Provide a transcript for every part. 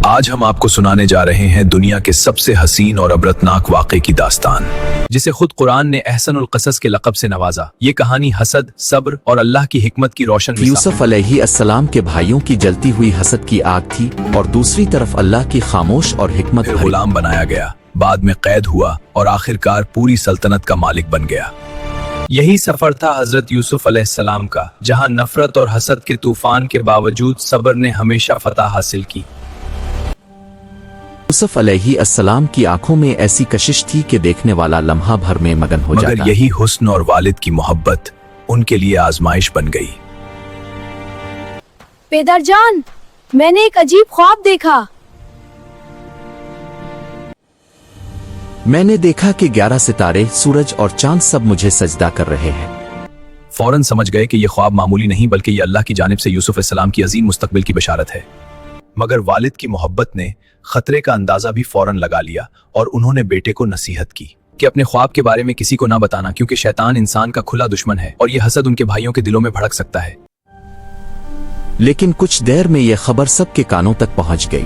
آج ہم آپ کو سنانے جا رہے ہیں دنیا کے سب سے حسین اور عبرتناک واقعے کی داستان، جسے خود قرآن نے احسن القصص کے لقب سے نوازا۔ یہ کہانی حسد، صبر اور اللہ کی حکمت کی روشن مثال۔ یوسف علیہ السلام کے بھائیوں کی جلتی ہوئی حسد کی آگ تھی، اور دوسری طرف اللہ کی خاموش اور حکمت پھر غلام بنایا گیا، بعد میں قید ہوا اور آخرکار پوری سلطنت کا مالک بن گیا۔ یہی سفر تھا حضرت یوسف علیہ السلام کا، جہاں نفرت اور حسد کے طوفان کے باوجود صبر نے ہمیشہ فتح حاصل کی۔ یوسف علیہ السلام کی آنکھوں میں ایسی کشش تھی کہ دیکھنے والا لمحہ بھر میں مگن ہو جاتا۔ مگر یہی حسن اور والد کی محبت ان کے لیے آزمائش بن گئی۔ پیدر جان، میں نے ایک عجیب خواب دیکھا۔ میں نے دیکھا کہ 11 ستارے، سورج اور چاند سب مجھے سجدہ کر رہے ہیں۔ فوراً سمجھ گئے کہ یہ خواب معمولی نہیں بلکہ یہ اللہ کی جانب سے یوسف علیہ السلام کی عظیم مستقبل کی بشارت ہے۔ مگر والد کی محبت نے خطرے کا اندازہ بھی فوراً لگا لیا، اور انہوں نے بیٹے کو نصیحت کی کہ اپنے خواب کے بارے میں کسی کو نہ بتانا، کیونکہ شیطان انسان کا کھلا دشمن ہے اور یہ حسد ان کے بھائیوں کے دلوں میں بھڑک سکتا ہے۔ لیکن کچھ دیر میں یہ خبر سب کے کانوں تک پہنچ گئی۔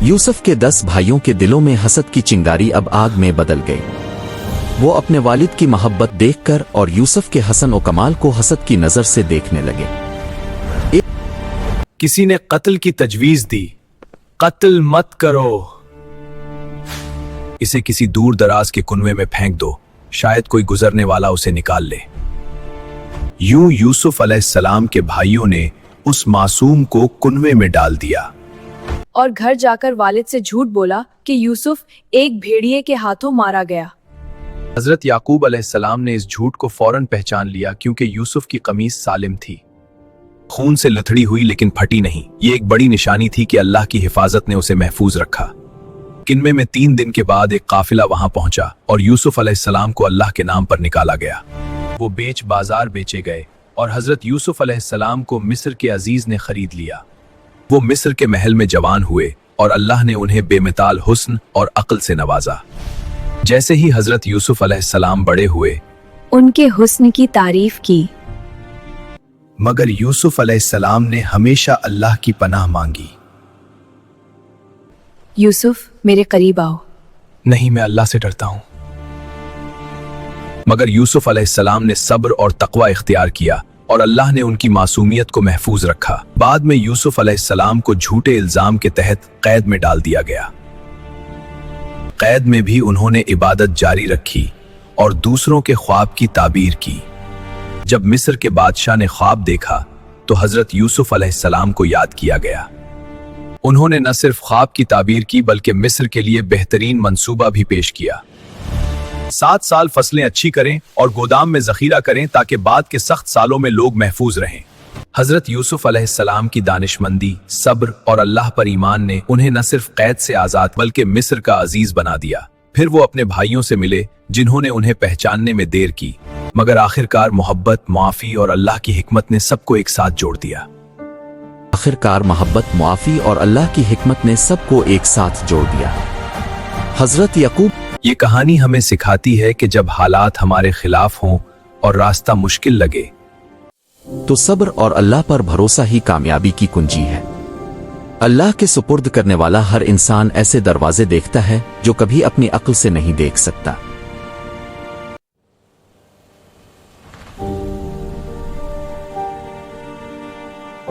یوسف کے 10 بھائیوں کے دلوں میں حسد کی چنگاری اب آگ میں بدل گئی۔ وہ اپنے والد کی محبت دیکھ کر اور یوسف کے حسن و کمال کو حسد کی نظر سے دیکھنے لگے۔ کسی نے قتل کی تجویز دی، قتل مت کرو، اسے کسی دور دراز کے کنویں میں پھینک دو، شاید کوئی گزرنے والا اسے نکال لے۔ یوں یوسف علیہ السلام کے بھائیوں نے اس معصوم کو کنویں میں ڈال دیا اور گھر جا کر والد سے جھوٹ بولا کہ یوسف ایک بھیڑیے کے ہاتھوں مارا گیا۔ حضرت یعقوب علیہ السلام نے اس جھوٹ کو فوراً پہچان لیا، کیونکہ یوسف کی قمیص سالم تھی، خون سے لتھڑی ہوئی لیکن پھٹی نہیں۔ یہ ایک بڑی نشانی تھی کہ اللہ کی حفاظت نے اسے محفوظ رکھا۔ کنویں میں 3 دن کے بعد ایک قافلہ وہاں پہنچا اور یوسف علیہ السلام کو اللہ کے نام پر نکالا گیا۔ وہ بیچ بازار بیچے گئے اور حضرت یوسف علیہ السلام کو مصر کے عزیز نے خرید لیا۔ وہ مصر کے محل میں جوان ہوئے اور اللہ نے انہیں بے مثال حسن اور عقل سے نوازا۔ جیسے ہی حضرت یوسف علیہ السلام بڑے ہوئے، ان کے حسن کی تعریف کی، مگر یوسف علیہ السلام نے ہمیشہ اللہ کی پناہ مانگی۔ یوسف میرے قریب آؤ۔ نہیں، میں اللہ سے ڈرتا ہوں۔ مگر یوسف علیہ السلام نے صبر اور تقوی اختیار کیا اور اللہ نے ان کی معصومیت کو محفوظ رکھا۔ بعد میں یوسف علیہ السلام کو جھوٹے الزام کے تحت قید میں ڈال دیا گیا۔ قید میں بھی انہوں نے عبادت جاری رکھی اور دوسروں کے خواب کی تعبیر کی۔ جب مصر کے بادشاہ نے خواب دیکھا تو حضرت یوسف علیہ السلام کو یاد کیا گیا۔ انہوں نے نہ صرف خواب کی تعبیر کی بلکہ مصر کے لیے بہترین منصوبہ بھی پیش کیا۔ 7 سال فصلیں اچھی کریں اور گودام میں ذخیرہ کریں تاکہ بعد کے سخت سالوں میں لوگ محفوظ رہیں۔ حضرت یوسف علیہ السلام کی دانشمندی، صبر اور اللہ پر ایمان نے انہیں نہ صرف قید سے آزاد بلکہ مصر کا عزیز بنا دیا۔ پھر وہ اپنے بھائیوں سے ملے جنہوں نے انہیں پہچاننے میں دیر کی، مگر آخرکار محبت، معافی اور اللہ کی حکمت نے سب کو ایک ساتھ جوڑ دیا۔ آخرکار محبت، معافی اور اللہ کی حکمت نے سب کو ایک ساتھ جوڑ دیا۔ حضرت یعقوب، یہ کہانی ہمیں سکھاتی ہے کہ جب حالات ہمارے خلاف ہوں اور راستہ مشکل لگے تو صبر اور اللہ پر بھروسہ ہی کامیابی کی کنجی ہے۔ اللہ کے سپرد کرنے والا ہر انسان ایسے دروازے دیکھتا ہے جو کبھی اپنی عقل سے نہیں دیکھ سکتا۔